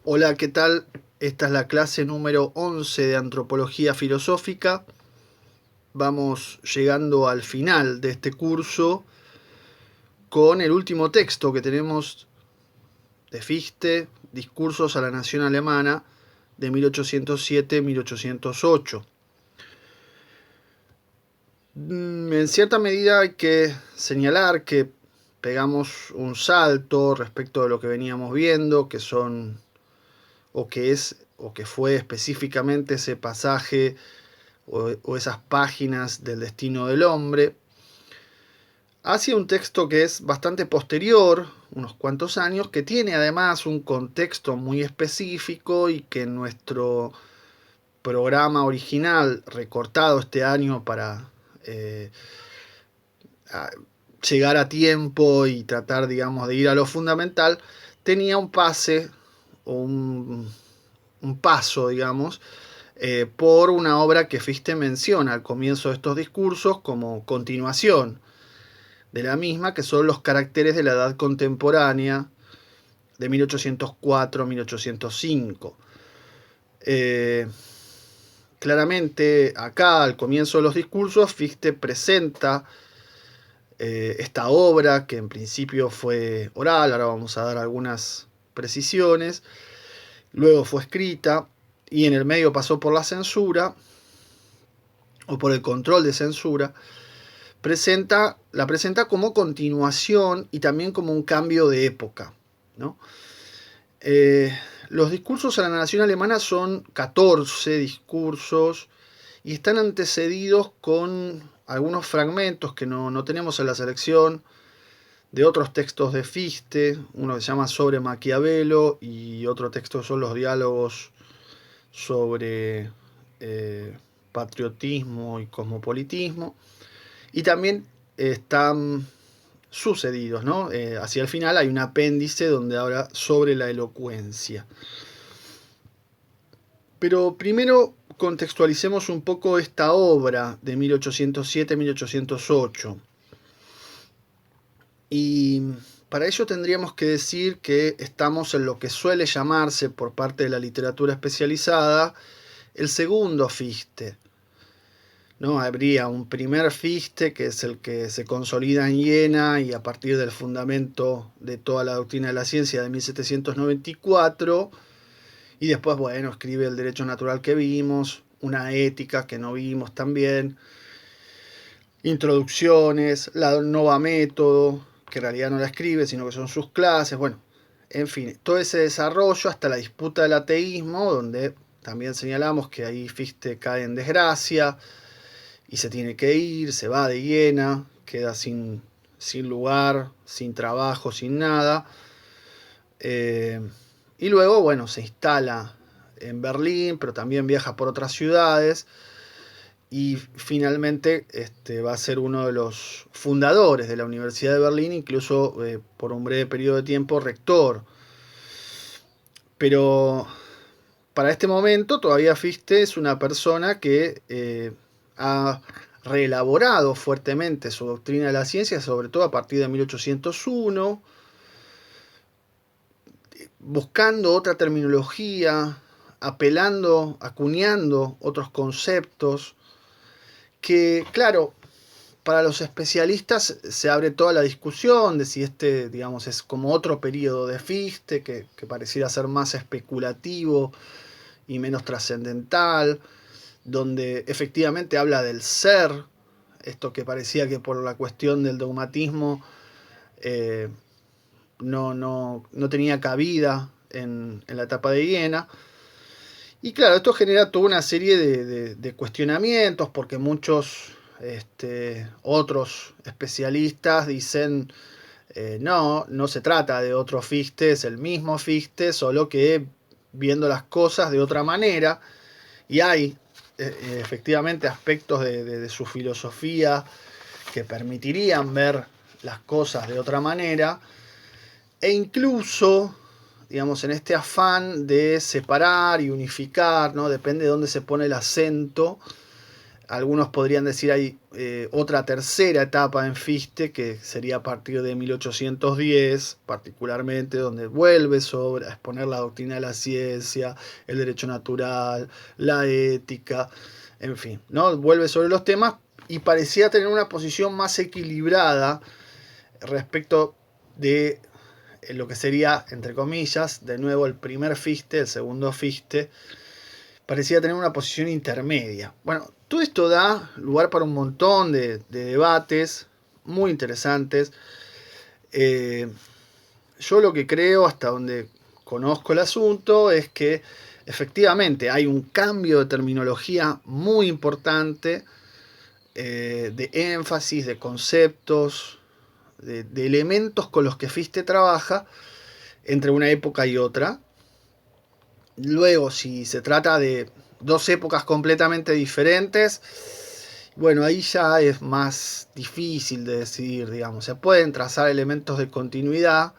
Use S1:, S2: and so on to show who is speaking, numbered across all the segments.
S1: Hola, ¿qué tal? Esta es la clase número 11 de Antropología Filosófica. Vamos llegando al final de este curso con el último texto que tenemos de Fichte, Discursos a la Nación Alemana, de 1807-1808. En cierta medida hay que señalar que pegamos un salto respecto de lo que veníamos viendo, que son o que es o que fue específicamente ese pasaje o esas páginas del destino del hombre, hacia un texto que es bastante posterior, unos cuantos años, que tiene además un contexto muy específico y que en nuestro programa original, recortado este año para eh, a llegar a tiempo y tratar, digamos, de ir a lo fundamental, tenía un pase o un paso, digamos, por una obra que Fichte menciona al comienzo de estos discursos como continuación de la misma, que son los caracteres de la edad contemporánea de 1804-1805. Claramente, acá al comienzo de los discursos, Fichte presenta esta obra que en principio fue oral, ahora vamos a dar algunas precisiones, luego fue escrita y en el medio pasó por la censura o por el control de censura, la presenta como continuación y también como un cambio de época, ¿no? Los discursos a la nación alemana son 14 discursos y están antecedidos con algunos fragmentos que no tenemos en la selección de otros textos de Fichte, uno que se llama Sobre Maquiavelo y otro texto son los diálogos sobre patriotismo y cosmopolitismo. Y también están sucedidos, ¿no? Hacia el final hay un apéndice donde habla sobre la elocuencia. Pero primero contextualicemos un poco esta obra de 1807-1808. Y para ello tendríamos que decir que estamos en lo que suele llamarse por parte de la literatura especializada el segundo Fichte. ¿No? Habría un primer Fichte, que es el que se consolida en Jena y a partir del fundamento de toda la doctrina de la ciencia de 1794, y después, bueno, escribe el derecho natural que vimos, una ética que no vimos también, introducciones, la Nova Método, que en realidad no la escribe, sino que son sus clases, bueno, en fin, todo ese desarrollo hasta la disputa del ateísmo, donde también señalamos que ahí Fichte cae en desgracia, y se tiene que ir, se va de Jena, queda sin lugar, sin trabajo, sin nada. Y luego, bueno, se instala en Berlín, pero también viaja por otras ciudades y finalmente va a ser uno de los fundadores de la Universidad de Berlín, incluso por un breve periodo de tiempo rector. Pero para este momento todavía Fichte es una persona que ha reelaborado fuertemente su doctrina de la ciencia, sobre todo a partir de 1801, buscando otra terminología, apelando, acuñando otros conceptos, que claro, para los especialistas se abre toda la discusión de si este, digamos, es como otro periodo de Fichte, que pareciera ser más especulativo y menos trascendental, donde efectivamente habla del ser, esto que parecía que por la cuestión del dogmatismo eh, no tenía cabida en la etapa de Jena. Y claro, esto genera toda una serie de cuestionamientos, porque muchos otros especialistas dicen, no se trata de otro Fichte, es el mismo Fichte, solo que viendo las cosas de otra manera, y hay efectivamente aspectos de su filosofía que permitirían ver las cosas de otra manera, e incluso, digamos, en este afán de separar y unificar, ¿no? Depende de dónde se pone el acento, Algunos podrían decir hay otra tercera etapa en Fichte, que sería a partir de 1810, particularmente, donde vuelve a exponer la doctrina de la ciencia, el derecho natural, la ética, en fin, ¿no? Vuelve sobre los temas y parecía tener una posición más equilibrada respecto de lo que sería, entre comillas, de nuevo el primer Fichte, el segundo Fichte, parecía tener una posición intermedia. Bueno, todo esto da lugar para un montón de debates muy interesantes. Yo lo que creo, hasta donde conozco el asunto, es que efectivamente hay un cambio de terminología muy importante, de énfasis, de conceptos, de elementos con los que Fichte trabaja entre una época y otra. Luego, si se trata de dos épocas completamente diferentes, bueno, ahí ya es más difícil de decidir, digamos. Se pueden trazar elementos de continuidad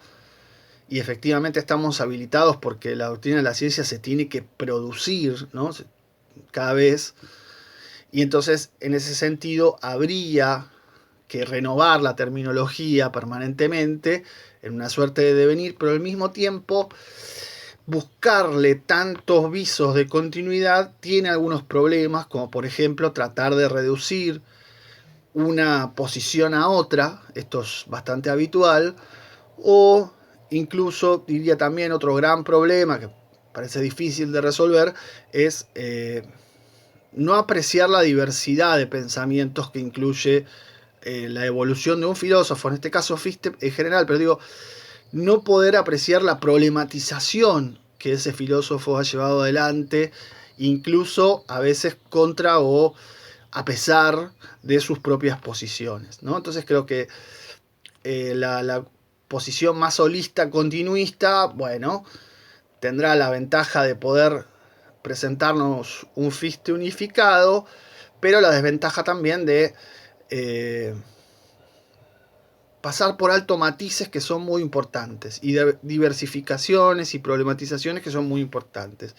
S1: y efectivamente estamos habilitados porque la doctrina de la ciencia se tiene que producir, ¿no? Cada vez. Y entonces, en ese sentido, habría que renovar la terminología permanentemente en una suerte de devenir, pero al mismo tiempo buscarle tantos visos de continuidad tiene algunos problemas, como por ejemplo tratar de reducir una posición a otra, esto es bastante habitual, o incluso diría también otro gran problema que parece difícil de resolver es no apreciar la diversidad de pensamientos que incluye la evolución de un filósofo, en este caso Fichte en general, pero digo, no poder apreciar la problematización que ese filósofo ha llevado adelante, incluso a veces contra o a pesar de sus propias posiciones, ¿no? Entonces creo que la posición más holista, continuista, bueno, tendrá la ventaja de poder presentarnos un Fichte unificado, pero la desventaja también de pasar por alto matices que son muy importantes y de diversificaciones y problematizaciones que son muy importantes.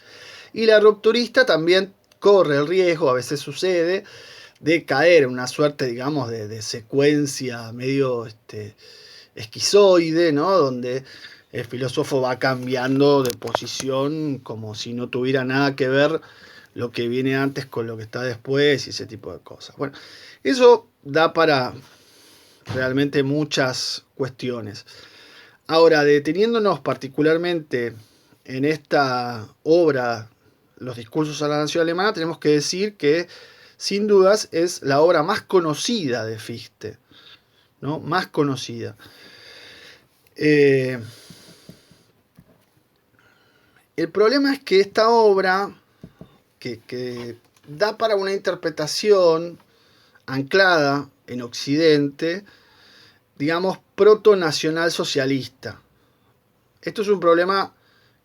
S1: Y la rupturista también corre el riesgo, a veces sucede, de caer en una suerte, digamos, de secuencia medio esquizoide, ¿no? Donde el filósofo va cambiando de posición como si no tuviera nada que ver lo que viene antes con lo que está después y ese tipo de cosas. Bueno, eso da para realmente muchas cuestiones. Ahora, deteniéndonos particularmente en esta obra, Los discursos a la nación alemana, tenemos que decir que sin dudas es la obra más conocida de Fichte, ¿no? Más conocida. El problema es que esta obra, que da para una interpretación anclada en Occidente, digamos, proto-nacional socialista. Esto es un problema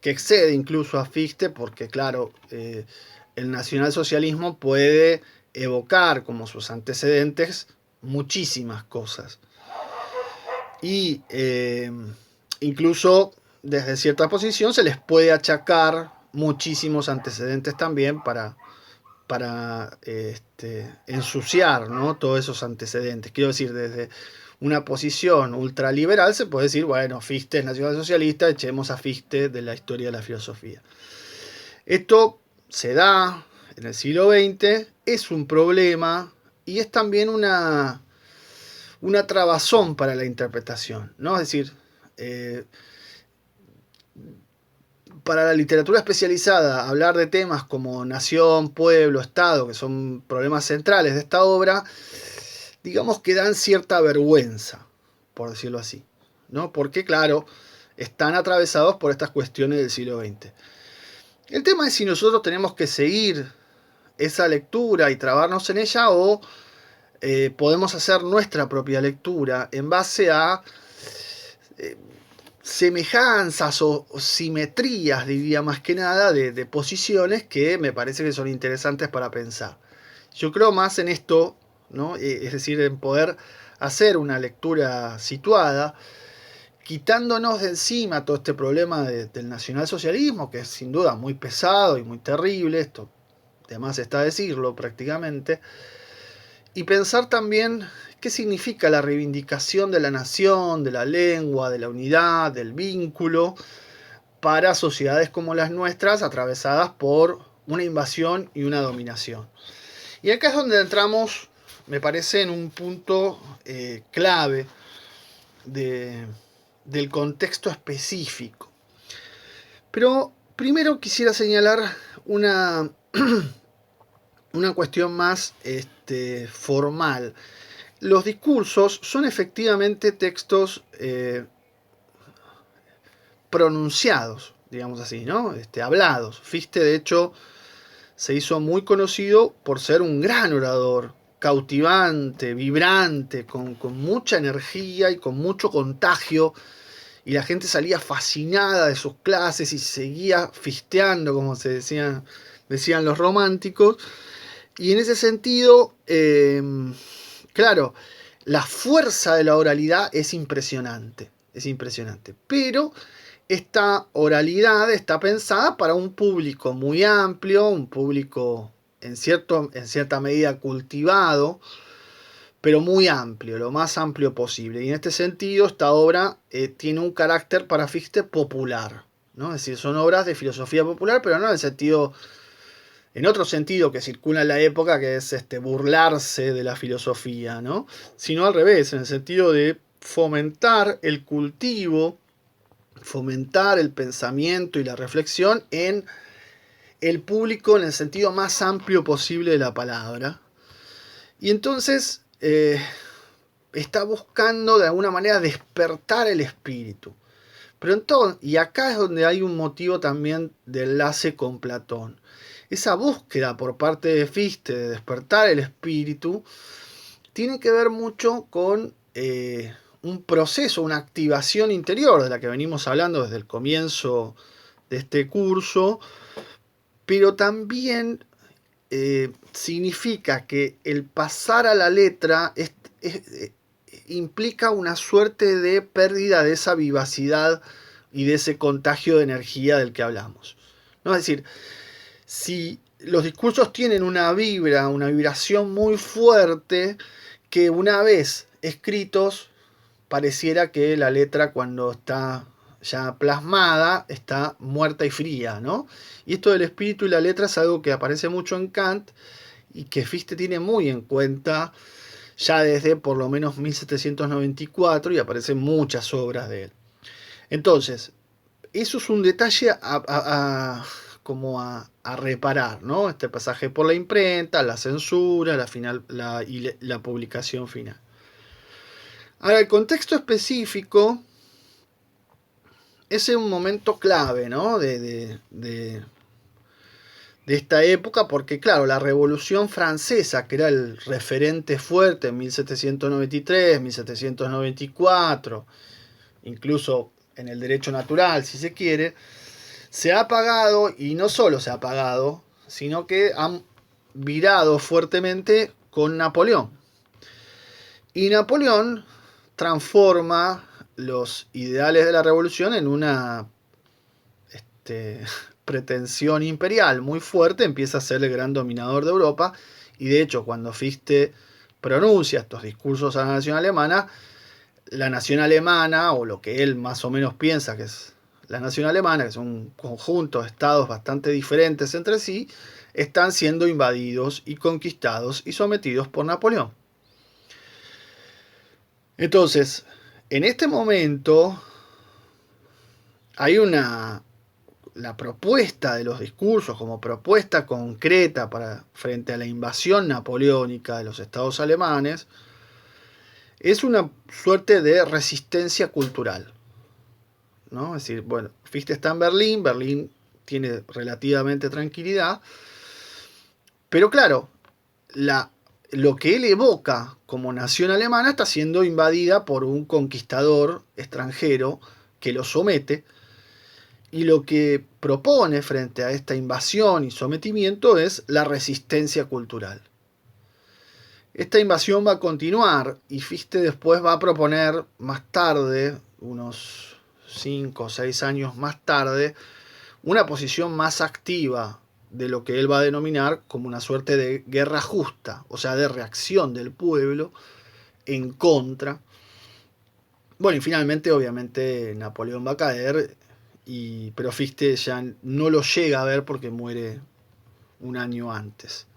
S1: que excede incluso a Fichte porque, claro, el nacionalsocialismo puede evocar como sus antecedentes muchísimas cosas. Y incluso desde cierta posición se les puede achacar muchísimos antecedentes también para ensuciar, ¿no? Todos esos antecedentes. Quiero decir, desde una posición ultraliberal se puede decir, bueno, Fichte es nacionalsocialista, echemos a Fichte de la historia de la filosofía. Esto se da en el siglo XX, es un problema y es también una trabazón para la interpretación, ¿no? Es decir, para la literatura especializada, hablar de temas como nación, pueblo, Estado, que son problemas centrales de esta obra, digamos que dan cierta vergüenza, por decirlo así, ¿no? Porque, claro, están atravesados por estas cuestiones del siglo XX. El tema es si nosotros tenemos que seguir esa lectura y trabarnos en ella o podemos hacer nuestra propia lectura en base a semejanzas o simetrías, diría más que nada, de posiciones que me parece que son interesantes para pensar. Yo creo más en esto, ¿no? Es decir, en poder hacer una lectura situada, quitándonos de encima todo este problema del nacionalsocialismo, que es sin duda muy pesado y muy terrible. Esto de más está decirlo prácticamente, y pensar también qué significa la reivindicación de la nación, de la lengua, de la unidad, del vínculo, para sociedades como las nuestras, atravesadas por una invasión y una dominación. Y acá es donde entramos, me parece, en un punto clave del contexto específico. Pero primero quisiera señalar una cuestión más formal. Los discursos son efectivamente textos pronunciados, digamos así, ¿no? Hablados. Fichte, de hecho, se hizo muy conocido por ser un gran orador, cautivante, vibrante, con mucha energía y con mucho contagio, y la gente salía fascinada de sus clases y seguía fisteando, como decían los románticos. Y en ese sentido, claro, la fuerza de la oralidad es impresionante, pero esta oralidad está pensada para un público muy amplio, un público en cierta medida cultivado, pero muy amplio, lo más amplio posible. Y en este sentido, esta obra tiene un carácter para Fichte popular, ¿no? Es decir, son obras de filosofía popular, pero no en otro sentido que circula en la época, que es burlarse de la filosofía, ¿no? Sino al revés, en el sentido de fomentar el cultivo, fomentar el pensamiento y la reflexión en el público en el sentido más amplio posible de la palabra. Y entonces está buscando de alguna manera despertar el espíritu. Pero entonces, y acá es donde hay un motivo también de enlace con Platón. Esa búsqueda por parte de Fichte de despertar el espíritu tiene que ver mucho con un proceso, una activación interior de la que venimos hablando desde el comienzo de este curso, pero también significa que el pasar a la letra implica una suerte de pérdida de esa vivacidad y de ese contagio de energía del que hablamos, ¿no? Es decir, si los discursos tienen una vibración muy fuerte, que una vez escritos pareciera que la letra, cuando está ya plasmada, está muerta y fría, ¿no? Y esto del espíritu y la letra es algo que aparece mucho en Kant y que Fichte tiene muy en cuenta ya desde por lo menos 1794, y aparecen muchas obras de él. Entonces, eso es un detalle a reparar, ¿no? Este pasaje por la imprenta, la censura, la publicación final. Ahora, el contexto específico es un momento clave, ¿no? de esta época, porque claro, la Revolución Francesa, que era el referente fuerte en 1793, 1794, incluso en el derecho natural, si se quiere, se ha apagado, y no solo se ha apagado, sino que han virado fuertemente con Napoleón. Y Napoleón transforma los ideales de la revolución en una pretensión imperial muy fuerte, empieza a ser el gran dominador de Europa, y de hecho cuando Fichte pronuncia estos discursos a la nación alemana, o lo que él más o menos piensa que es la nación alemana, que es un conjunto de estados bastante diferentes entre sí, están siendo invadidos y conquistados y sometidos por Napoleón. Entonces, en este momento hay la propuesta de los discursos como propuesta concreta frente a la invasión napoleónica de los estados alemanes, es una suerte de resistencia cultural, ¿no? Es decir, bueno, Fichte está en Berlín tiene relativamente tranquilidad, pero claro, lo que él evoca como nación alemana está siendo invadida por un conquistador extranjero que lo somete, y lo que propone frente a esta invasión y sometimiento es la resistencia cultural. Esta invasión va a continuar, y Fichte después va a proponer más tarde, unos 5 o 6 años más tarde, una posición más activa de lo que él va a denominar como una suerte de guerra justa, o sea, de reacción del pueblo en contra. Bueno, y finalmente, obviamente, Napoleón va a caer, pero Fichte ya no lo llega a ver porque muere un año antes.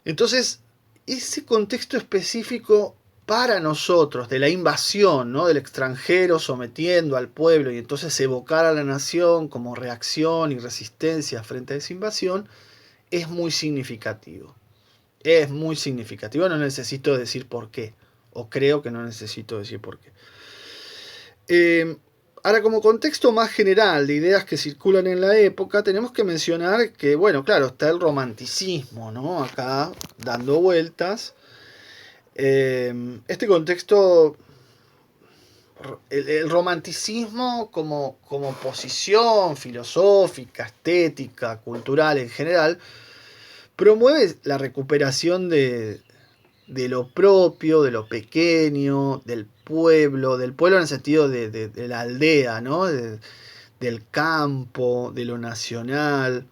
S1: Entonces, ese contexto específico para nosotros de la invasión, ¿no? Del extranjero sometiendo al pueblo y entonces evocar a la nación como reacción y resistencia frente a esa invasión, es muy significativo. Es muy significativo, no necesito decir por qué, o creo que no necesito decir por qué. Ahora, como contexto más general de ideas que circulan en la época, tenemos que mencionar que, bueno, claro, está el romanticismo, ¿no? Acá dando vueltas. Este contexto, el romanticismo como posición filosófica, estética, cultural en general, promueve la recuperación de lo propio, de lo pequeño, del pueblo en el sentido de la aldea, ¿no? Del campo, de lo nacional.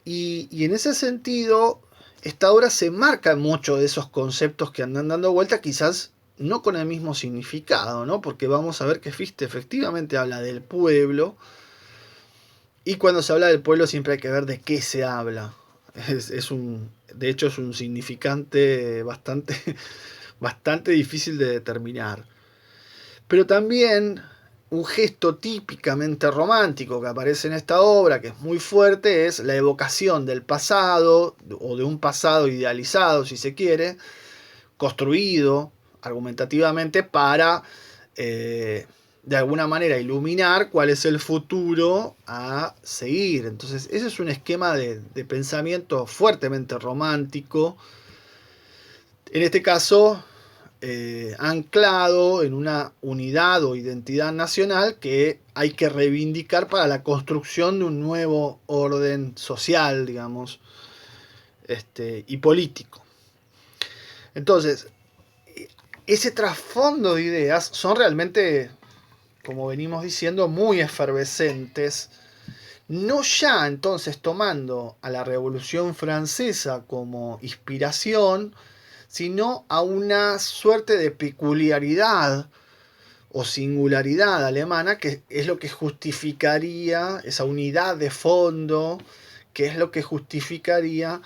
S1: Y en ese sentido, esta obra se marca mucho de esos conceptos que andan dando vuelta, quizás no con el mismo significado, ¿no? Porque vamos a ver que Fichte efectivamente habla del pueblo, y cuando se habla del pueblo siempre hay que ver de qué se habla. De hecho, es un significante bastante difícil de determinar. Pero también un gesto típicamente romántico que aparece en esta obra, que es muy fuerte, es la evocación del pasado, o de un pasado idealizado, si se quiere, construido argumentativamente para, de alguna manera, iluminar cuál es el futuro a seguir. Entonces, ese es un esquema de pensamiento fuertemente romántico, en este caso anclado en una unidad o identidad nacional que hay que reivindicar para la construcción de un nuevo orden social, digamos, y político. Entonces, ese trasfondo de ideas son realmente, como venimos diciendo, muy efervescentes, no ya entonces tomando a la Revolución Francesa como inspiración, sino a una suerte de peculiaridad o singularidad alemana, que es lo que justificaría esa unidad de fondo, que es lo que justificaría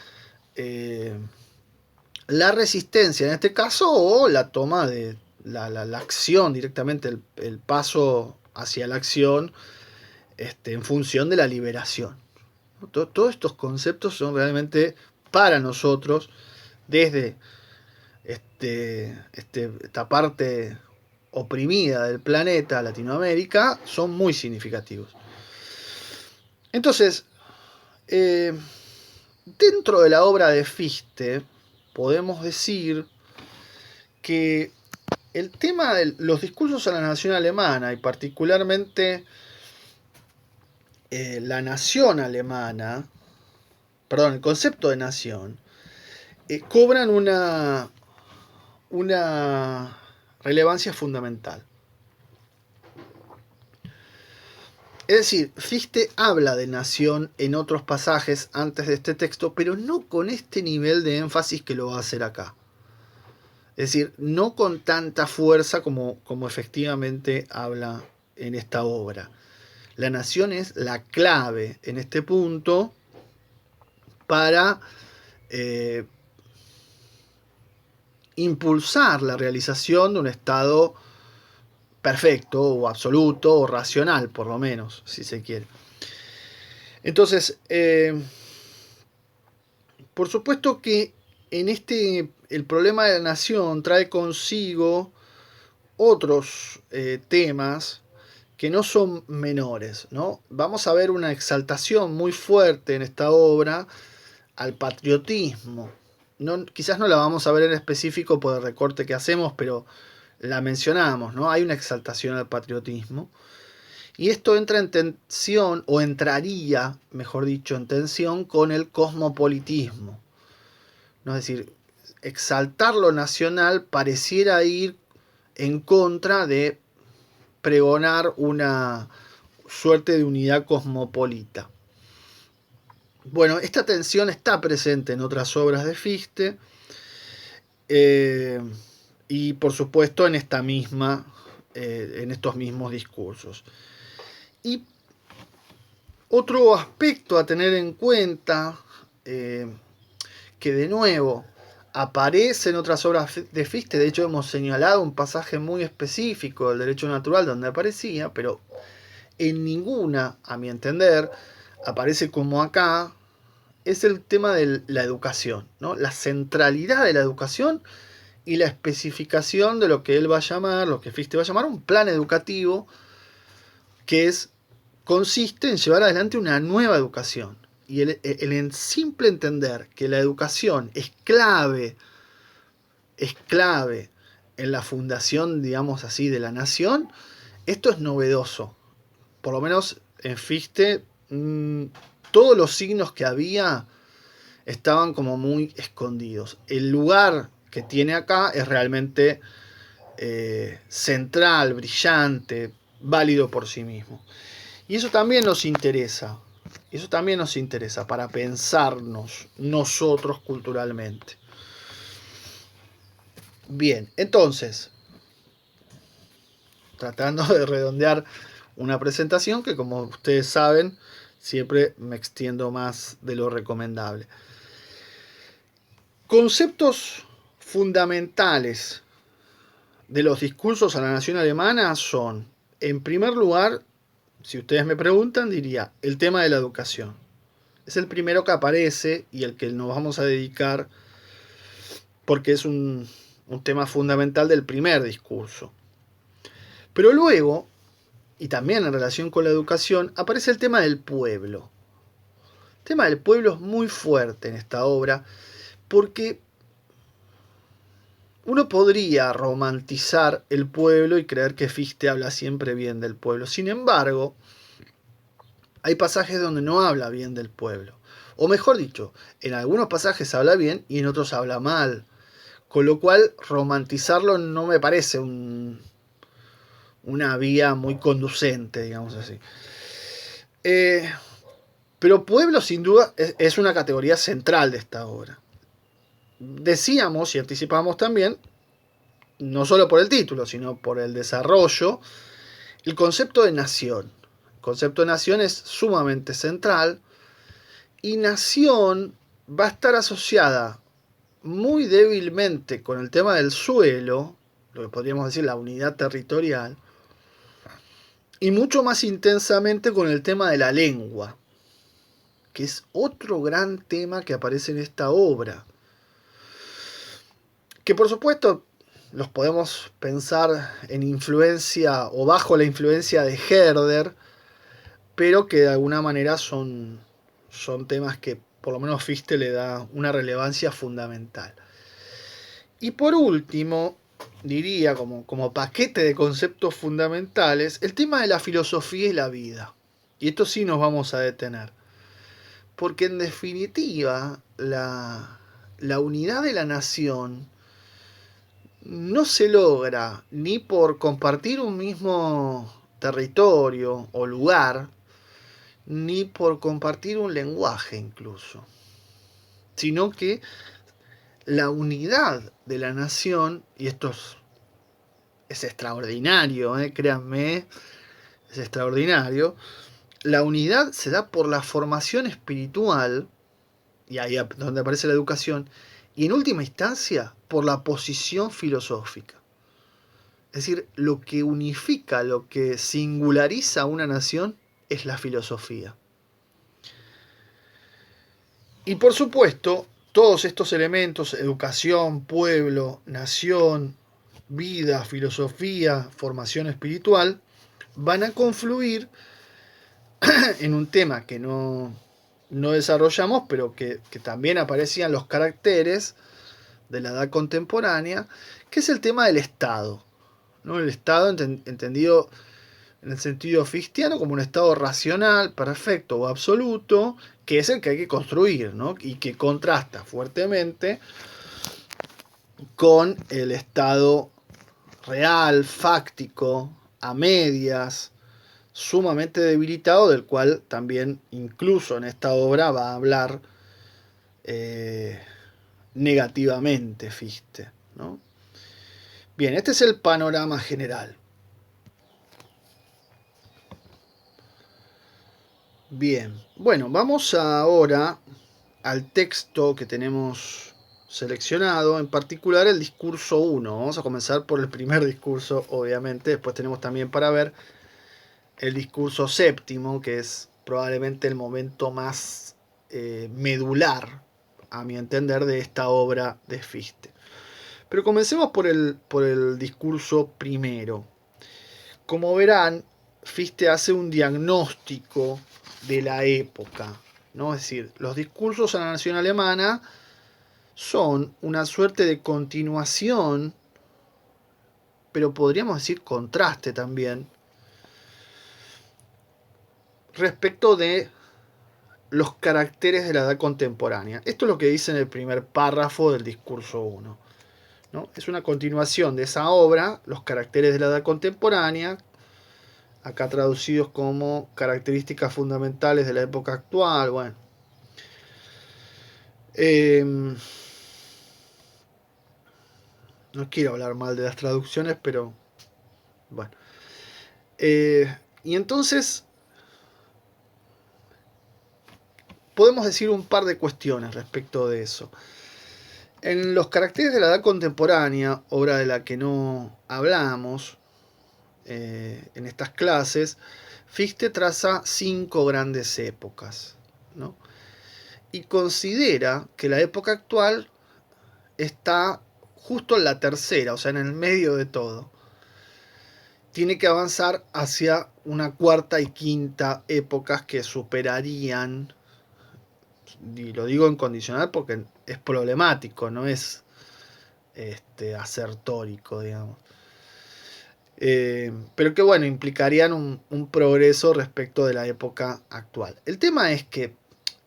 S1: la resistencia en este caso, o la toma de la acción directamente, el paso hacia la acción en función de la liberación. Todos estos conceptos son realmente para nosotros, desde esta parte oprimida del planeta, Latinoamérica, son muy significativos. Entonces, dentro de la obra de Fichte, podemos decir que el tema de los discursos a la nación alemana, y particularmente la nación alemana, perdón, el concepto de nación, cobran una relevancia fundamental. Es decir, Fichte habla de nación en otros pasajes antes de este texto, pero no con este nivel de énfasis que lo va a hacer acá. Es decir, no con tanta fuerza como efectivamente habla en esta obra. La nación es la clave en este punto para impulsar la realización de un Estado perfecto o absoluto o racional, por lo menos, si se quiere. Entonces, por supuesto que en el problema de la nación trae consigo otros temas que no son menores, ¿no? Vamos a ver una exaltación muy fuerte en esta obra al patriotismo. Quizás no la vamos a ver en específico por el recorte que hacemos, pero la mencionamos, ¿no? Hay una exaltación al patriotismo. Y esto entra en tensión, o entraría, mejor dicho, en tensión con el cosmopolitismo, ¿no? Es decir, exaltar lo nacional pareciera ir en contra de pregonar una suerte de unidad cosmopolita. Bueno, esta tensión está presente en otras obras de Fichte, y por supuesto en esta misma, en estos mismos discursos. Y otro aspecto a tener en cuenta, que de nuevo aparece en otras obras de Fichte, de hecho hemos señalado un pasaje muy específico del derecho natural donde aparecía, pero en ninguna, a mi entender, aparece como acá, es el tema de la educación, ¿no? La centralidad de la educación y la especificación de lo que él va a llamar, lo que Fichte va a llamar un plan educativo, que consiste en llevar adelante una nueva educación. Y el simple entender que la educación es clave en la fundación, digamos así, de la nación, esto es novedoso. Por lo menos en Fichte, todos los signos que había estaban como muy escondidos. El lugar que tiene acá es realmente central, brillante, válido por sí mismo. Y eso también nos interesa. Eso también nos interesa para pensarnos nosotros culturalmente. Bien, entonces, tratando de redondear una presentación que, como ustedes saben, siempre me extiendo más de lo recomendable. Conceptos fundamentales de los discursos a la nación alemana son, en primer lugar, si ustedes me preguntan, diría el tema de la educación. Es el primero que aparece y el que nos vamos a dedicar porque es un tema fundamental del primer discurso. Pero luego, y también en relación con la educación, aparece el tema del pueblo. El tema del pueblo es muy fuerte en esta obra porque uno podría romantizar el pueblo y creer que Fichte habla siempre bien del pueblo. Sin embargo, hay pasajes donde no habla bien del pueblo. O mejor dicho, en algunos pasajes habla bien y en otros habla mal. Con lo cual, romantizarlo no me parece una vía muy conducente, digamos así. Pero pueblo, sin duda, es una categoría central de esta obra. Decíamos y anticipamos también, no solo por el título, sino por el desarrollo, el concepto de nación. El concepto de nación es sumamente central y nación va a estar asociada muy débilmente con el tema del suelo, lo que podríamos decir la unidad territorial, y mucho más intensamente con el tema de la lengua, que es otro gran tema que aparece en esta obra. Que por supuesto los podemos pensar en influencia o bajo la influencia de Herder, pero que de alguna manera son temas que por lo menos Fichte le da una relevancia fundamental. Y por último, diría como paquete de conceptos fundamentales, el tema de la filosofía y la vida. Y esto sí nos vamos a detener. Porque en definitiva, la unidad de la nación no se logra ni por compartir un mismo territorio o lugar, ni por compartir un lenguaje incluso, sino que la unidad de la nación, y esto es extraordinario, créanme, es extraordinario, la unidad se da por la formación espiritual, y ahí es donde aparece la educación, y en última instancia por la posición filosófica. Es decir, lo que unifica, lo que singulariza a una nación es la filosofía. Y por supuesto, todos estos elementos, educación, pueblo, nación, vida, filosofía, formación espiritual, van a confluir en un tema que no desarrollamos, pero que también aparecían los caracteres de la edad contemporánea, que es el tema del Estado, ¿no? El Estado entendido en el sentido fichtiano como un Estado racional, perfecto o absoluto, que es el que hay que construir, ¿no? Y que contrasta fuertemente con el Estado real, fáctico, a medias, sumamente debilitado, del cual también incluso en esta obra va a hablar negativamente Fichte, ¿no? Bien, este es el panorama general. Bien, bueno, vamos ahora al texto que tenemos seleccionado, en particular el discurso 1. Vamos a comenzar por el primer discurso, obviamente. Después tenemos también para ver el discurso séptimo, que es probablemente el momento más medular, a mi entender, de esta obra de Fichte. Pero comencemos por el discurso primero. Como verán, Fichte hace un diagnóstico de la época, ¿no? Es decir, los discursos a la nación alemana son una suerte de continuación, pero podríamos decir contraste también, respecto de los caracteres de la edad contemporánea. Esto es lo que dice en el primer párrafo del discurso 1, ¿no? Es una continuación de esa obra, los caracteres de la edad contemporánea, acá traducidos como características fundamentales de la época actual. Bueno, no quiero hablar mal de las traducciones, pero bueno. Y entonces podemos decir un par de cuestiones respecto de eso. En los caracteres de la edad contemporánea, obra de la que no hablamos en estas clases, Fichte traza 5 grandes épocas, ¿no? Y considera que la época actual está justo en la tercera, o sea, en el medio de todo. Tiene que avanzar hacia una cuarta y quinta épocas que superarían, y lo digo en condicional porque es problemático, no es asertórico, digamos. Pero que bueno, implicarían un progreso respecto de la época actual. El tema es que,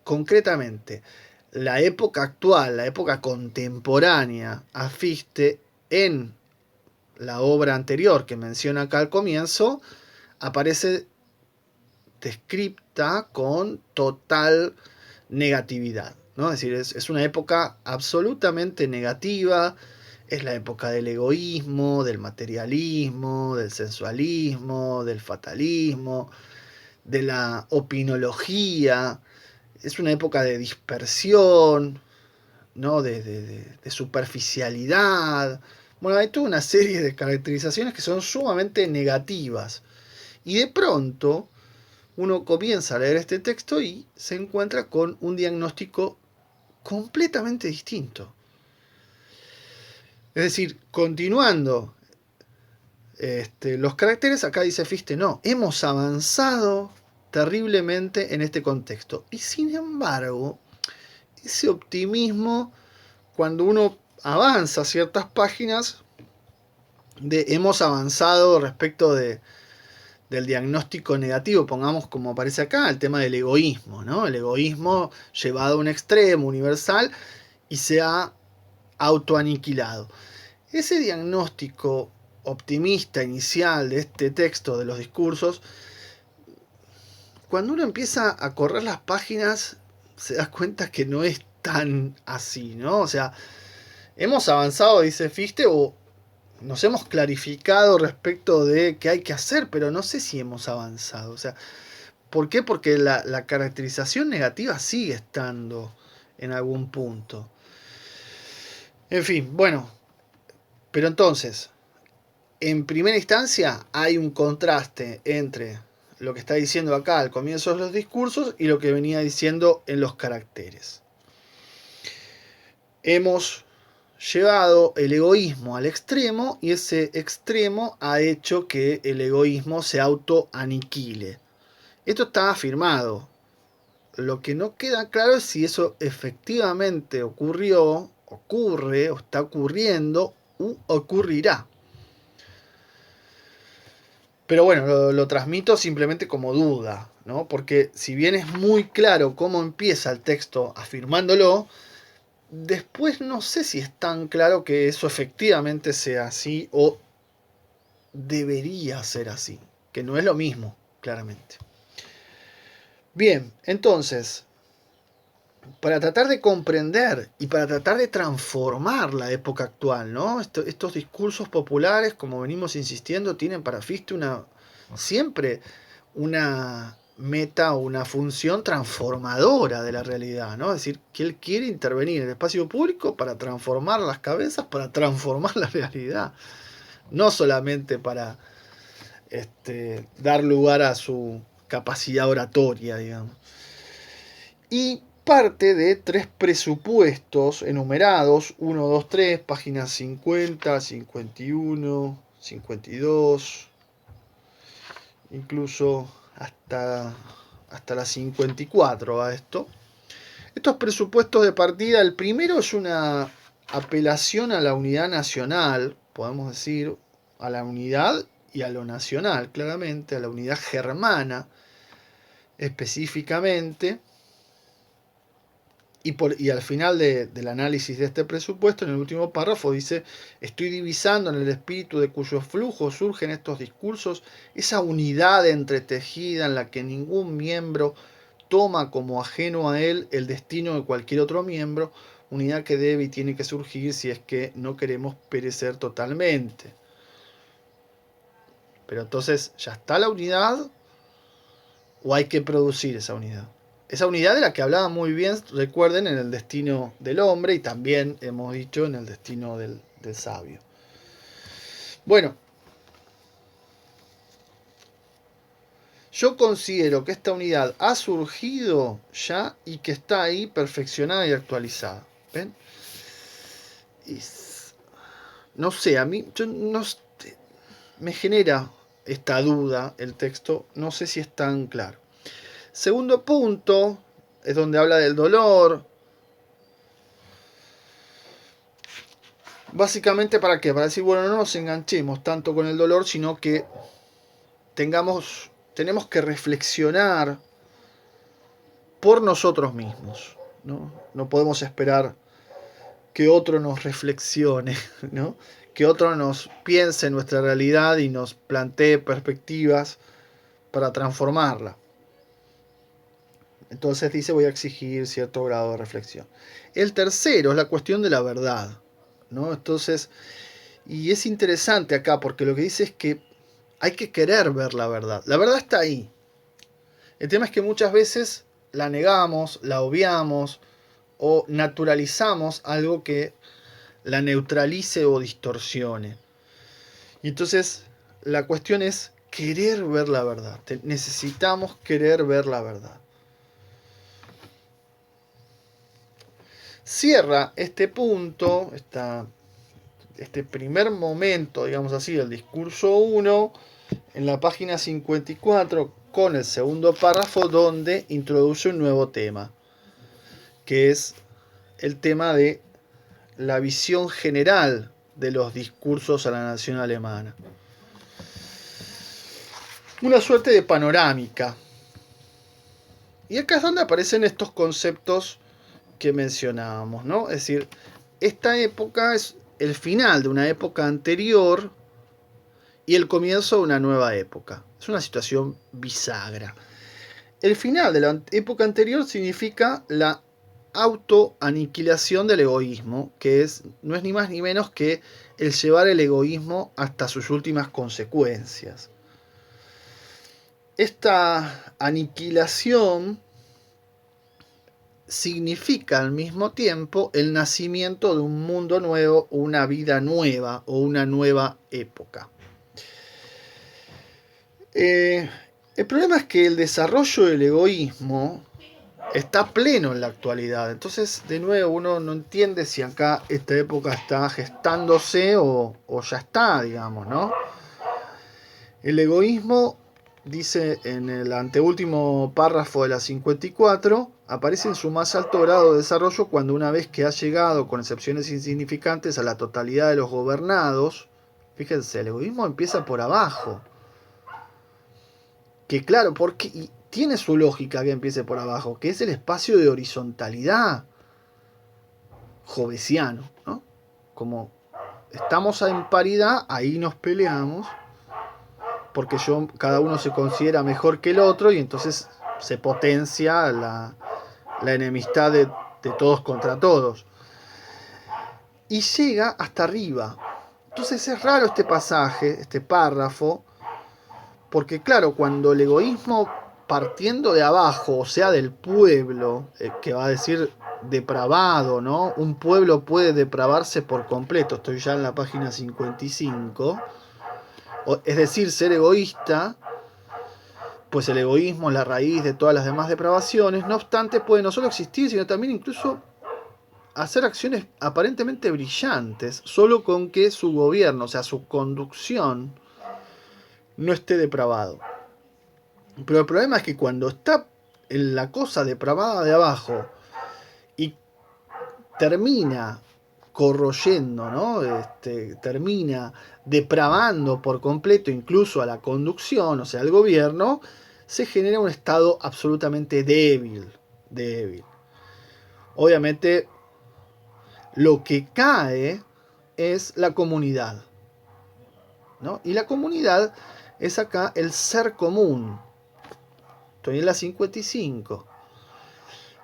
S1: concretamente, la época actual, la época contemporánea a Fichte, en la obra anterior que menciona acá al comienzo, aparece descripta con total negatividad, ¿no? Es decir, es una época absolutamente negativa. Es la época del egoísmo, del materialismo, del sensualismo, del fatalismo, de la opinología. Es una época de dispersión, ¿no? De superficialidad. Bueno, hay toda una serie de caracterizaciones que son sumamente negativas. Y de pronto uno comienza a leer este texto y se encuentra con un diagnóstico completamente distinto. Es decir, continuando los caracteres, acá dice Fichte, no, hemos avanzado terriblemente en este contexto. Y sin embargo, ese optimismo, cuando uno avanza ciertas páginas, hemos avanzado respecto del diagnóstico negativo, pongamos como aparece acá, el tema del egoísmo, ¿no? El egoísmo llevado a un extremo universal y se ha autoaniquilado. Ese diagnóstico optimista inicial de este texto de los discursos, cuando uno empieza a correr las páginas, se da cuenta que no es tan así, ¿no? O sea, hemos avanzado, dice Fichte, o nos hemos clarificado respecto de qué hay que hacer, pero no sé si hemos avanzado. O sea, ¿por qué? Porque la caracterización negativa sigue estando en algún punto. En fin, bueno, pero entonces, en primera instancia hay un contraste entre lo que está diciendo acá al comienzo de los discursos y lo que venía diciendo en los caracteres. Hemos llevado el egoísmo al extremo y ese extremo ha hecho que el egoísmo se autoaniquile. Esto está afirmado. Lo que no queda claro es si eso efectivamente ocurrió, ocurre o está ocurriendo u ocurrirá. Pero bueno, lo transmito simplemente como duda, ¿no? Porque si bien es muy claro cómo empieza el texto afirmándolo, después no sé si es tan claro que eso efectivamente sea así o debería ser así, que no es lo mismo, claramente. Bien, entonces, para tratar de comprender y para tratar de transformar la época actual, ¿no? Estos discursos populares, como venimos insistiendo, tienen para Fichte siempre una meta o una función transformadora de la realidad, ¿no? Es decir, que él quiere intervenir en el espacio público para transformar las cabezas, para transformar la realidad, no solamente para dar lugar a su capacidad oratoria, digamos. Y parte de 3 presupuestos enumerados, 1, 2, 3, páginas 50, 51, 52, incluso hasta la 54 a esto. Estos presupuestos de partida, el primero es una apelación a la unidad nacional, podemos decir, a la unidad y a lo nacional, claramente, a la unidad germana específicamente. Y al final del análisis de este presupuesto, en el último párrafo, dice: estoy divisando en el espíritu de cuyos flujos surgen estos discursos esa unidad entretejida en la que ningún miembro toma como ajeno a él el destino de cualquier otro miembro, unidad que debe y tiene que surgir si es que no queremos perecer totalmente. Pero entonces, ¿ya está la unidad o hay que producir esa unidad? Esa unidad de la que hablaba muy bien, recuerden, en el destino del hombre y también hemos dicho en el destino del sabio. Bueno, yo considero que esta unidad ha surgido ya y que está ahí perfeccionada y actualizada. ¿Ven? No sé, a mí me genera esta duda el texto, no sé si es tan claro. Segundo punto es donde habla del dolor. Básicamente, ¿para qué? Para decir, bueno, no nos enganchemos tanto con el dolor, sino que tenemos que reflexionar por nosotros mismos, ¿no? No podemos esperar que otro nos reflexione, ¿no? Que otro nos piense en nuestra realidad y nos plantee perspectivas para transformarla. Entonces dice, voy a exigir cierto grado de reflexión. El tercero es la cuestión de la verdad, ¿no? Entonces, y es interesante acá porque lo que dice es que hay que querer ver la verdad. La verdad está ahí. El tema es que muchas veces la negamos, la obviamos o naturalizamos algo que la neutralice o distorsione. Y entonces la cuestión es querer ver la verdad. Necesitamos querer ver la verdad. Cierra este punto, este primer momento, digamos así, del discurso 1, en la página 54, con el segundo párrafo, donde introduce un nuevo tema, que es el tema de la visión general de los discursos a la nación alemana. Una suerte de panorámica. Y acá es donde aparecen estos conceptos que mencionábamos, ¿no? Es decir, esta época es el final de una época anterior y el comienzo de una nueva época. Es una situación bisagra. El final de la época anterior significa la autoaniquilación del egoísmo, que no es ni más ni menos que el llevar el egoísmo hasta sus últimas consecuencias. Esta aniquilación significa al mismo tiempo el nacimiento de un mundo nuevo, una vida nueva o una nueva época. El problema es que el desarrollo del egoísmo está pleno en la actualidad. Entonces, de nuevo, uno no entiende si acá esta época está gestándose o ya está, digamos, ¿no? El egoísmo, dice en el anteúltimo párrafo de la 54, aparece en su más alto grado de desarrollo cuando, una vez que ha llegado, con excepciones insignificantes, a la totalidad de los gobernados. Fíjense, el egoísmo empieza por abajo. Que claro, porque y tiene su lógica que empiece por abajo, que es el espacio de horizontalidad jovesiano, ¿no? Como estamos en paridad, ahí nos peleamos. porque cada uno se considera mejor que el otro y entonces se potencia la enemistad de todos contra todos. Y llega hasta arriba. Entonces es raro este pasaje, este párrafo, porque claro, cuando el egoísmo partiendo de abajo, o sea, del pueblo, que va a decir depravado, ¿no? Un pueblo puede depravarse por completo, estoy ya en la página 55, es decir, ser egoísta, pues el egoísmo es la raíz de todas las demás depravaciones, no obstante puede no solo existir, sino también incluso hacer acciones aparentemente brillantes, solo con que su gobierno, o sea, su conducción, no esté depravado. Pero el problema es que cuando está en la cosa depravada de abajo y termina corroyendo, ¿no? Termina depravando por completo incluso a la conducción, o sea, al gobierno, se genera un estado absolutamente débil. Obviamente, lo que cae es la comunidad, ¿no? Y la comunidad es acá el ser común. Estoy en la 55.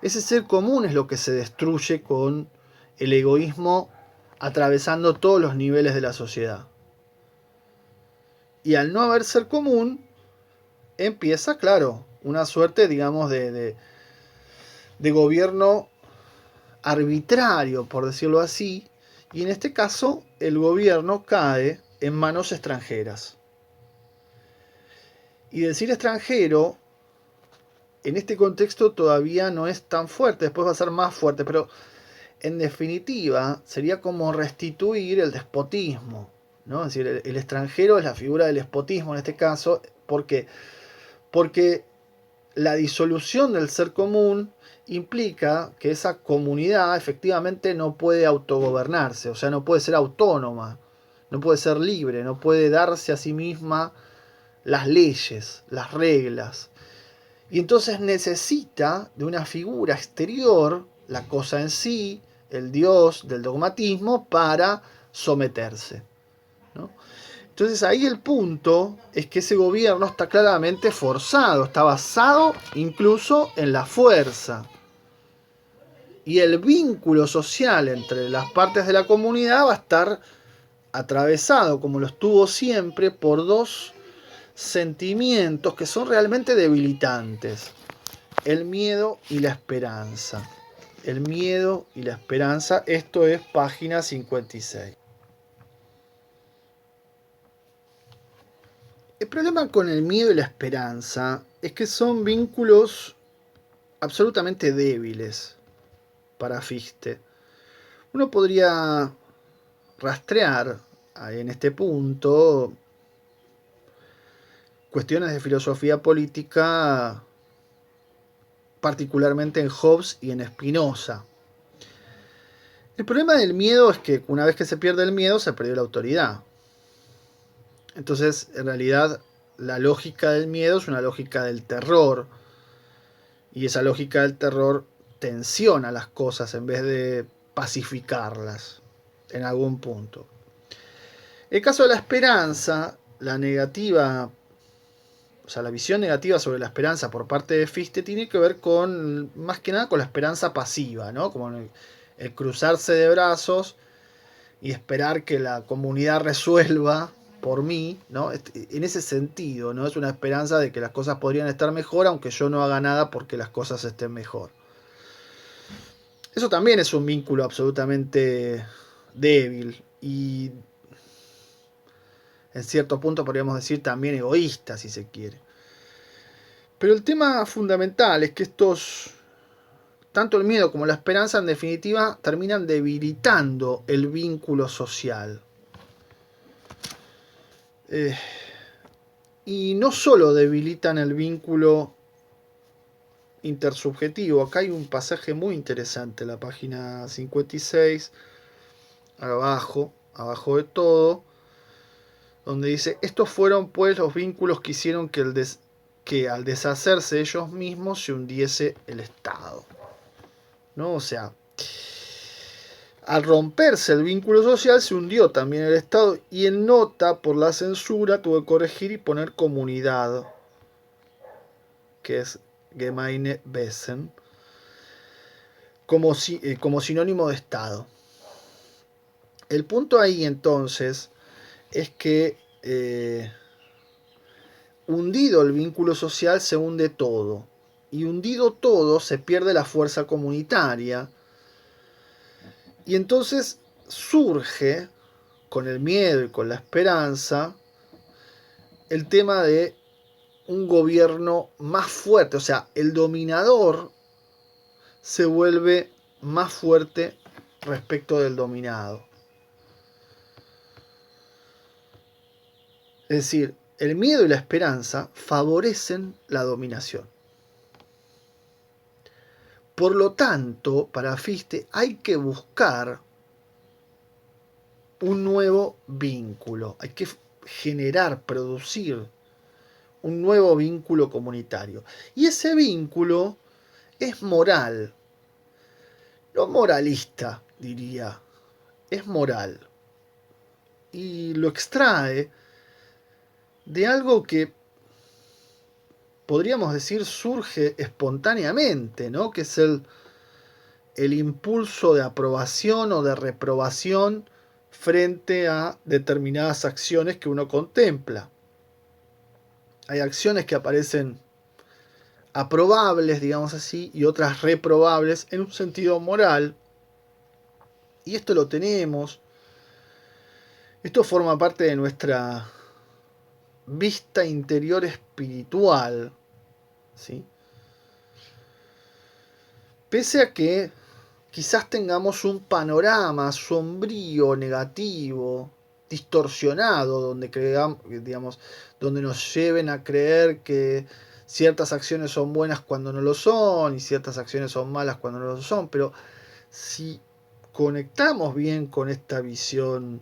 S1: Ese ser común es lo que se destruye con el egoísmo atravesando todos los niveles de la sociedad. Y al no haber ser común, empieza, claro, una suerte, digamos, de gobierno arbitrario, por decirlo así, y en este caso el gobierno cae en manos extranjeras. Y decir extranjero, en este contexto todavía no es tan fuerte, después va a ser más fuerte, pero en definitiva sería como restituir el despotismo, ¿no? Es decir, el extranjero es la figura del despotismo en este caso, ¿por qué? Porque la disolución del ser común implica que esa comunidad efectivamente no puede autogobernarse, o sea, no puede ser autónoma, no puede ser libre, no puede darse a sí misma las leyes, las reglas. Y entonces necesita de una figura exterior, la cosa en sí, el dios del dogmatismo, para someterse, ¿no? Entonces ahí el punto es que ese gobierno está claramente forzado, está basado incluso en la fuerza. Y el vínculo social entre las partes de la comunidad va a estar atravesado, como lo estuvo siempre, por dos sentimientos que son realmente debilitantes: el miedo y la esperanza. El miedo y la esperanza, esto es página 56. El problema con el miedo y la esperanza es que son vínculos absolutamente débiles para Fichte. Uno podría rastrear en este punto cuestiones de filosofía política, particularmente en Hobbes y en Spinoza. El problema del miedo es que una vez que se pierde el miedo, se perdió la autoridad. Entonces, en realidad, la lógica del miedo es una lógica del terror. Y esa lógica del terror tensiona las cosas en vez de pacificarlas en algún punto. El caso de la esperanza, la negativa, o sea, la visión negativa sobre la esperanza por parte de Fichte tiene que ver con, más que nada, con la esperanza pasiva, ¿no? Como el cruzarse de brazos y esperar que la comunidad resuelva por mí, ¿no? En ese sentido, ¿no? Es una esperanza de que las cosas podrían estar mejor, aunque yo no haga nada porque las cosas estén mejor. Eso también es un vínculo absolutamente débil y en cierto punto podríamos decir también egoísta, si se quiere. Pero el tema fundamental es que tanto el miedo como la esperanza, en definitiva, terminan debilitando el vínculo social. Y no solo debilitan el vínculo intersubjetivo. Acá hay un pasaje muy interesante, la página 56, abajo de todo, donde dice: estos fueron pues los vínculos que hicieron que al deshacerse de ellos mismos se hundiese el Estado, ¿no? O sea, Al romperse el vínculo social se hundió también el Estado y en nota por la censura tuvo que corregir y poner comunidad, que es Gemeinwesen, como sinónimo de Estado. El punto ahí entonces es que hundido el vínculo social se hunde todo. Y hundido todo se pierde la fuerza comunitaria. Y entonces surge, con el miedo y con la esperanza, el tema de un gobierno más fuerte. O sea, el dominador se vuelve más fuerte respecto del dominado. Es decir, el miedo y la esperanza favorecen la dominación. Por lo tanto, para Fichte hay que buscar un nuevo vínculo, hay que generar, producir un nuevo vínculo comunitario. Y ese vínculo es moral, no moralista, diría, es moral. Y lo extrae de algo que podríamos decir surge espontáneamente, ¿no? Que es el impulso de aprobación o de reprobación frente a determinadas acciones que uno contempla. Hay acciones que aparecen aprobables, digamos así, y otras reprobables en un sentido moral. Y esto lo tenemos. Esto forma parte de nuestra vista interior espiritual, ¿sí? Pese a que quizás tengamos un panorama sombrío, negativo, distorsionado, donde creamos, digamos, donde nos lleven a creer que ciertas acciones son buenas cuando no lo son y ciertas acciones son malas cuando no lo son, pero si conectamos bien con esta visión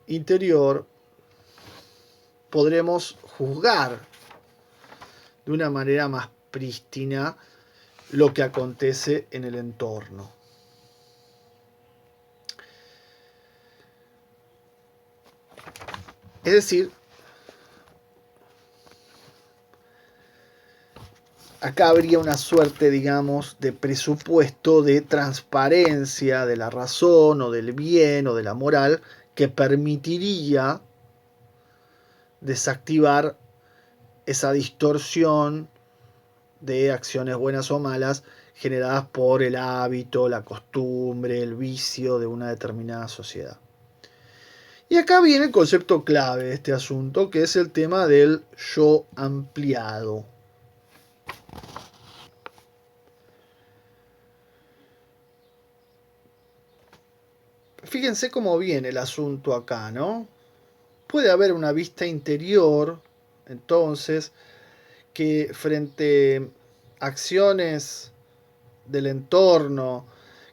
S1: interior, podremos juzgar de una manera más prístina lo que acontece en el entorno. Es decir, acá habría una suerte, digamos, de presupuesto de transparencia de la razón o del bien o de la moral que permitiría desactivar esa distorsión de acciones buenas o malas generadas por el hábito, la costumbre, el vicio de una determinada sociedad. Y acá viene el concepto clave de este asunto, que es el tema del yo ampliado. Fíjense cómo viene el asunto acá, ¿no? Puede haber una vista interior, entonces, que frente a acciones del entorno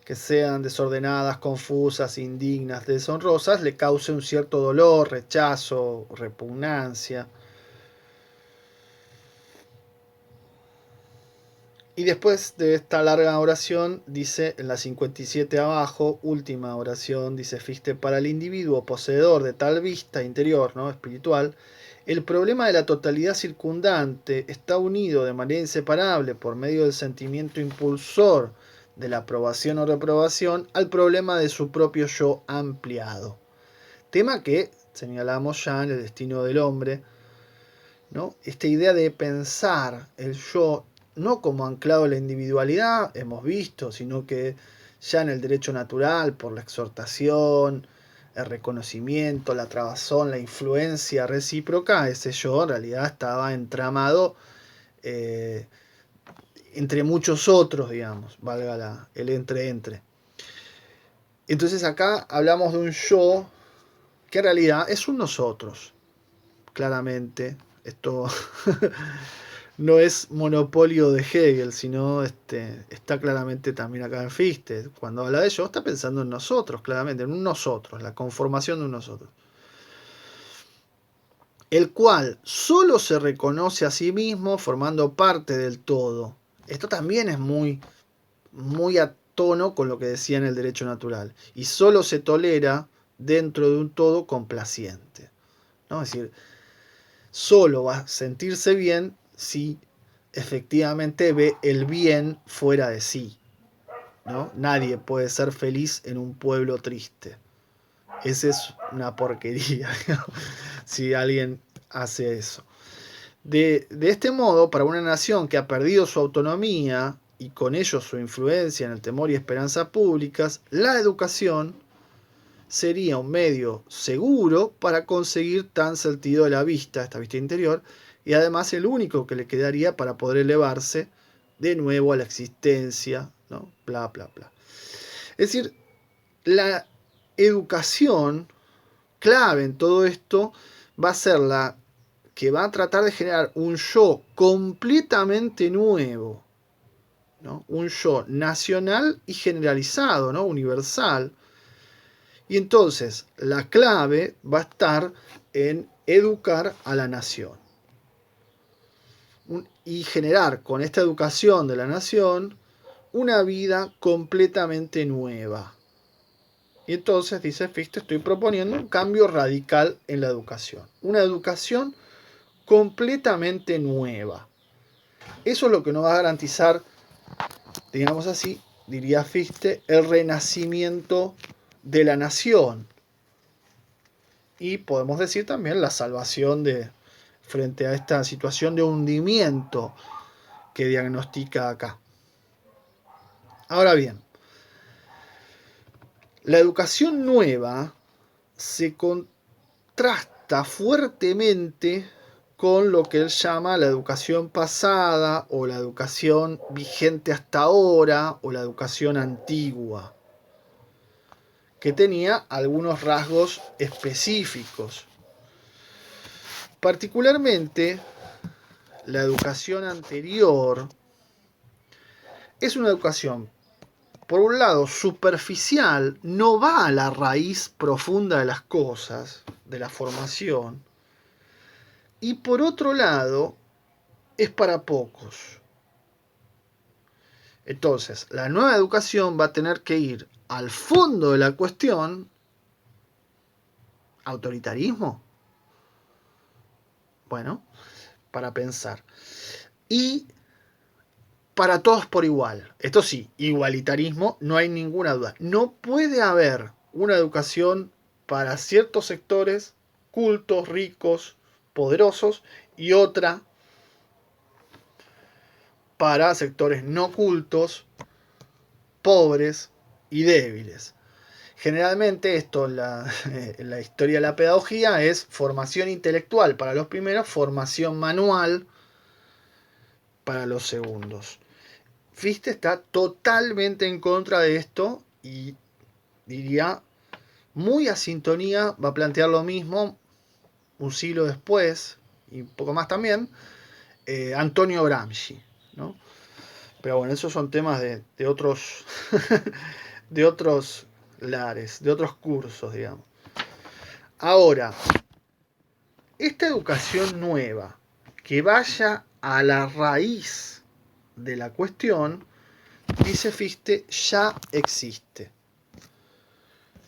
S1: que sean desordenadas, confusas, indignas, deshonrosas, le cause un cierto dolor, rechazo, repugnancia. Y después de esta larga oración, dice en la 57 abajo, última oración, dice Fichte, para el individuo poseedor de tal vista interior, ¿no? Espiritual, el problema de la totalidad circundante está unido de manera inseparable por medio del sentimiento impulsor de la aprobación o reprobación al problema de su propio yo ampliado. Tema que señalamos ya en el destino del hombre, ¿no? Esta idea de pensar el yo no como anclado a la individualidad, hemos visto, sino que ya en el derecho natural, por la exhortación, el reconocimiento, la trabazón, la influencia recíproca, ese yo en realidad estaba entramado entre muchos otros, digamos, valga el entre. Entonces acá hablamos de un yo que en realidad es un nosotros, claramente. Esto no es monopolio de Hegel, sino está claramente también acá en Fichte. Cuando habla de yo, está pensando en nosotros, claramente, en un nosotros, la conformación de un nosotros. El cual solo se reconoce a sí mismo formando parte del todo. Esto también es muy tono con lo que decía en el derecho natural. Y solo se tolera dentro de un todo complaciente, ¿no? Es decir, solo va a sentirse bien si efectivamente ve el bien fuera de sí, ¿no? Nadie puede ser feliz en un pueblo triste. Esa es una porquería, ¿no? Si alguien hace eso. De este modo, para una nación que ha perdido su autonomía y con ello su influencia en el temor y esperanza públicas, la educación sería un medio seguro para conseguir tan sentido de la vista, esta vista interior, y además el único que le quedaría para poder elevarse de nuevo a la existencia, ¿no? Bla, bla, bla. Es decir, la educación clave en todo esto va a ser la que va a tratar de generar un yo completamente nuevo, ¿no? Un yo nacional y generalizado, ¿no? Universal. Y entonces la clave va a estar en educar a la nación. Y generar con esta educación de la nación una vida completamente nueva. Y entonces, dice Fichte, estoy proponiendo un cambio radical en la educación. Una educación completamente nueva. Eso es lo que nos va a garantizar, digamos así, diría Fichte, el renacimiento de la nación. Y podemos decir también la salvación de frente a esta situación de hundimiento que diagnostica acá. Ahora bien, la educación nueva se contrasta fuertemente con lo que él llama la educación pasada o la educación vigente hasta ahora o la educación antigua, que tenía algunos rasgos específicos. Particularmente, la educación anterior es una educación, por un lado, superficial, no va a la raíz profunda de las cosas, de la formación, y por otro lado, es para pocos. Entonces, la nueva educación va a tener que ir al fondo de la cuestión. ¿Autoritarismo? Bueno, para pensar. Y para todos por igual. Esto sí, igualitarismo, no hay ninguna duda. No puede haber una educación para ciertos sectores cultos, ricos, poderosos, y otra para sectores no cultos, pobres y débiles. Generalmente esto en la historia de la pedagogía es formación intelectual para los primeros, formación manual para los segundos. Fichte está totalmente en contra de esto y diría muy a sintonía, va a plantear lo mismo un siglo después y un poco más también, Antonio Gramsci, ¿no? Pero bueno, esos son temas de otros de otros lares, de otros cursos, digamos. Ahora, esta educación nueva que vaya a la raíz de la cuestión, dice Fichte, ya existe.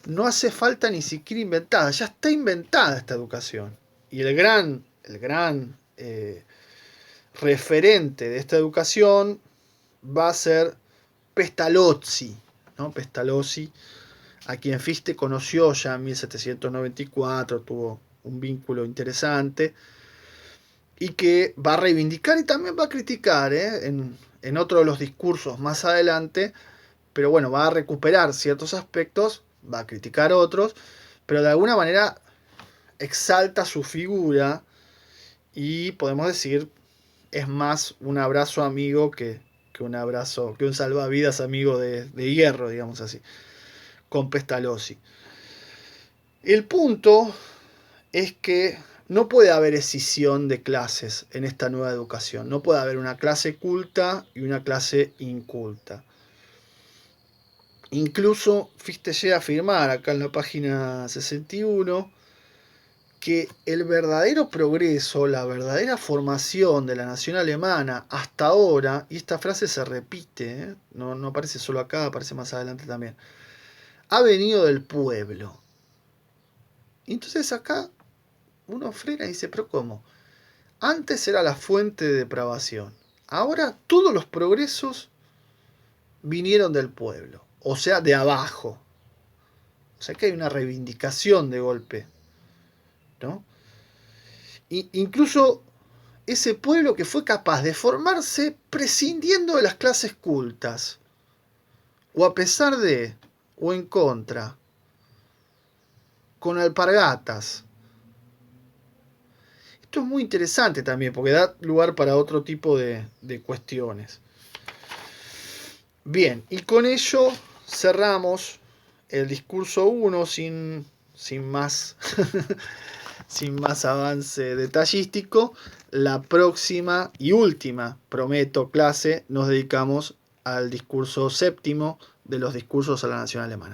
S1: No hace falta ni siquiera inventada, ya está inventada esta educación. Y el gran referente de esta educación va a ser Pestalozzi, ¿no? Pestalozzi, a quien Fichte conoció ya en 1794, tuvo un vínculo interesante, y que va a reivindicar y también va a criticar en otro de los discursos más adelante, pero bueno, va a recuperar ciertos aspectos, va a criticar otros, pero de alguna manera exalta su figura y podemos decir es más un abrazo amigo que un abrazo, que un salvavidas amigo de hierro, digamos así, con Pestalozzi. El punto es que no puede haber escisión de clases en esta nueva educación. No puede haber una clase culta y una clase inculta. Incluso Fichte llega a afirmar acá en la página 61 que el verdadero progreso, la verdadera formación de la nación alemana hasta ahora, y esta frase se repite, no aparece solo acá, aparece más adelante también, ha venido del pueblo. Y entonces acá uno frena y dice, pero ¿cómo? Antes era la fuente de depravación, ahora todos los progresos vinieron del pueblo, o sea, de abajo. O sea que hay una reivindicación de golpe, ¿no? Y incluso ese pueblo que fue capaz de formarse prescindiendo de las clases cultas, o a pesar de, o en contra, con alpargatas. Esto es muy interesante también, porque da lugar para otro tipo de cuestiones. Bien, y con ello cerramos el discurso 1 sin más sin más avance detallístico. La próxima y última, prometo, clase nos dedicamos al discurso séptimo de los discursos a la nación alemana.